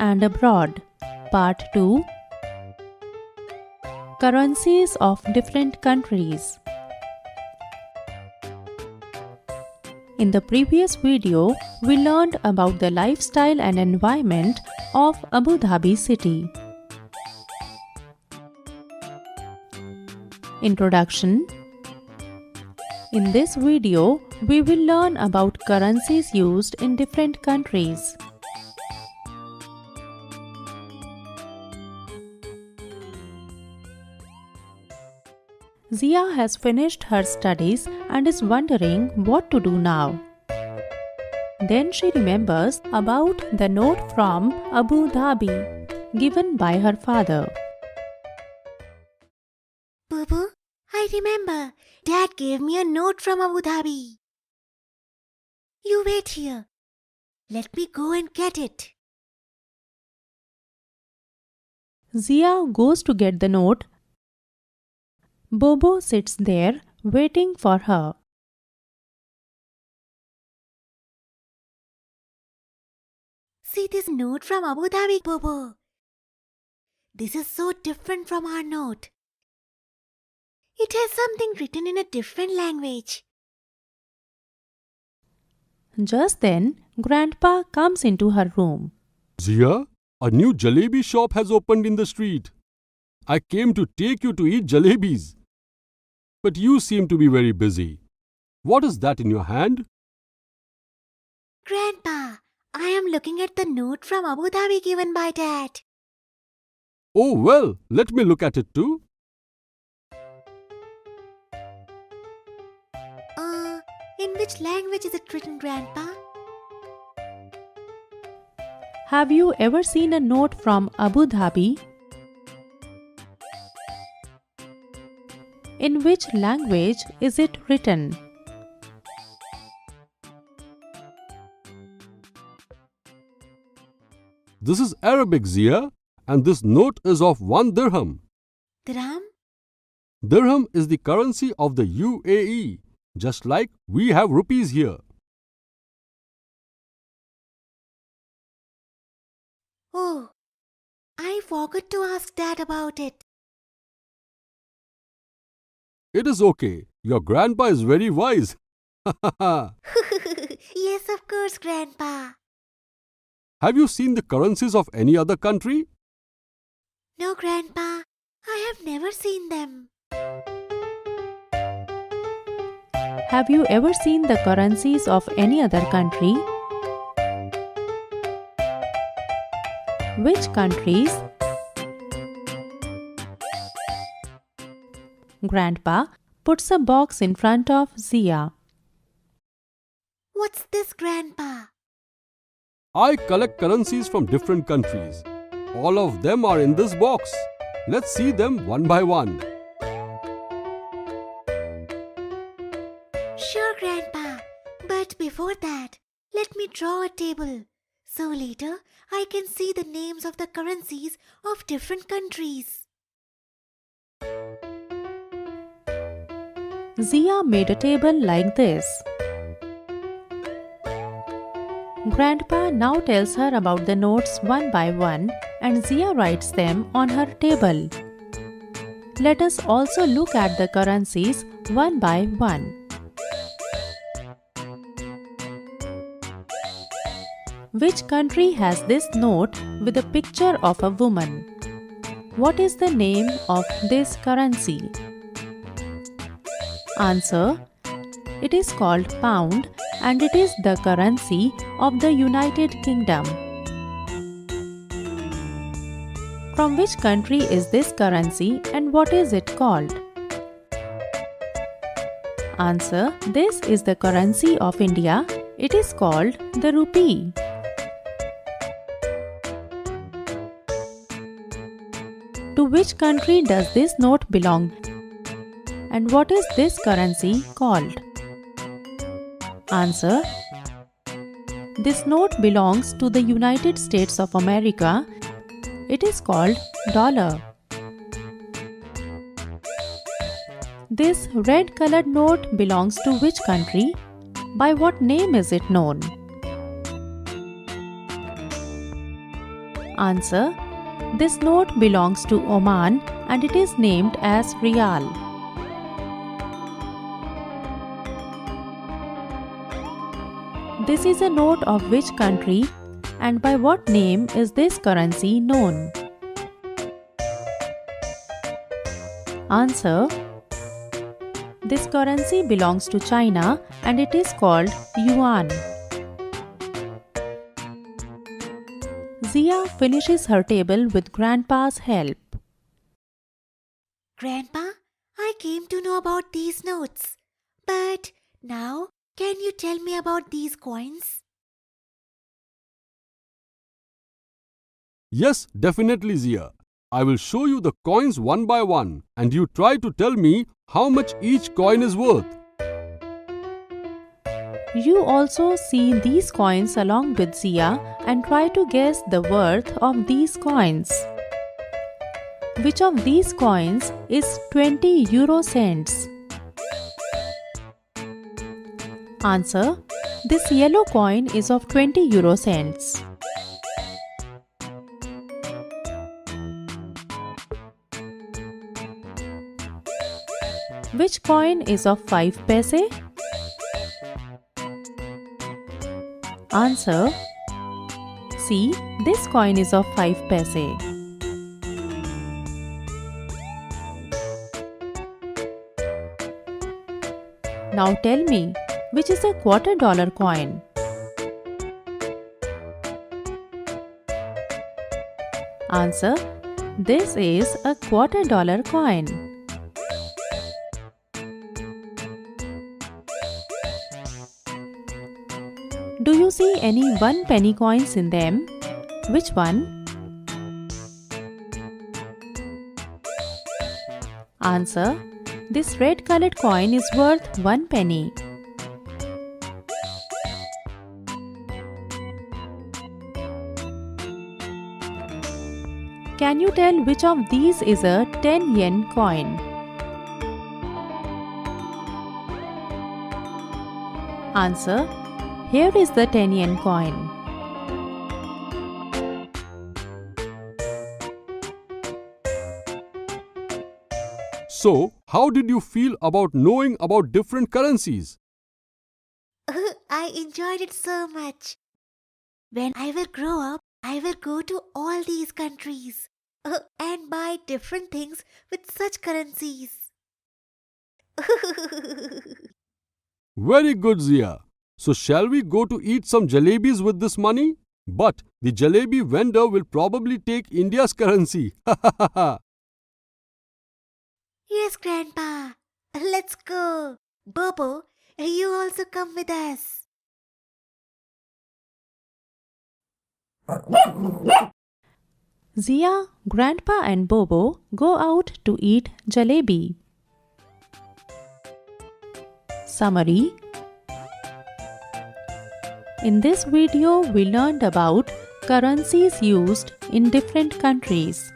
and Abroad, Part 2. Currencies of different countries. In the previous video, we learned about the lifestyle and environment of Abu Dhabi city. Introduction. In this video, we will learn about currencies used in different countries. Zia has finished her studies and is wondering what to do now. Then she remembers about the note from Abu Dhabi given by her father. Boo, I remember. Dad gave me a note from Abu Dhabi. You wait here. Let me go and get it. Zia goes to get the note. Bobo sits there waiting for her. See this note from Abu Dhabi, Bobo. This is so different from our note. It has something written in a different language. Just then, Grandpa comes into her room. Zia, a new jalebi shop has opened in the street. I came to take you to eat jalebis. But you seem to be very busy. What is that in your hand? Grandpa, I am looking at the note from Abu Dhabi given by Dad. Oh well, let me look at it too. In which language is it written, Grandpa? Have you ever seen a note from Abu Dhabi? In which language is it written? This is Arabic, Zia, and this note is of 1 dirham. Dirham? Dirham is the currency of the UAE, just like we have rupees here. Oh, I forgot to ask Dad about it. It is okay. Your grandpa is very wise. Yes, of course, Grandpa. Have you seen the currencies of any other country? No, Grandpa. I have never seen them. Have you ever seen the currencies of any other country? Which countries? Grandpa puts a box in front of Zia. What's this, Grandpa? I collect currencies from different countries. All of them are in this box. Let's see them one by one. Sure, Grandpa. But before that, let me draw a table. So later, I can see the names of the currencies of different countries. Zia made a table like this. Grandpa now tells her about the notes one by one and Zia writes them on her table. Let us also look at the currencies one by one. Which country has this note with a picture of a woman? What is the name of this currency? Answer. It is called pound and it is the currency of the United Kingdom. From which country is this currency and what is it called? Answer. This is the currency of India. It is called the rupee. To which country does this note belong? And what is this currency called? Answer. This note belongs to the United States of America. It is called dollar. This red colored note belongs to which country? By what name is it known? Answer. This note belongs to Oman and it is named as Riyal. This is a note of which country and by what name is this currency known? Answer. This currency belongs to China and it is called yuan. Zia finishes her table with Grandpa's help. Grandpa, I came to know about these notes. But now, can you tell me about these coins? Yes, definitely, Zia. I will show you the coins one by one and you try to tell me how much each coin is worth. You also see these coins along with Zia and try to guess the worth of these coins. Which of these coins is 20 euro cents? Answer. This yellow coin is of 20 euro cents. Which coin is of 5 paise? Answer. See, this coin is of 5 paise. Now tell me, which is a $25 coin? Answer. This is a $25 coin. Do you see any 1 penny coins in them? Which one? Answer. This red colored coin is worth 1 penny. Can you tell which of these is a 10 yen coin? Answer. Here is the 10 yen coin. So, how did you feel about knowing about different currencies? I enjoyed it so much. When I will grow up, I will go to all these countries and buy different things with such currencies. Very good, Zia. So shall we go to eat some jalebis with this money? But the jalebi vendor will probably take India's currency. Yes, Grandpa. Let's go. Bobo, you also come with us. Zia, Grandpa and Bobo go out to eat jalebi. Summary. In this video, we learned about currencies used in different countries.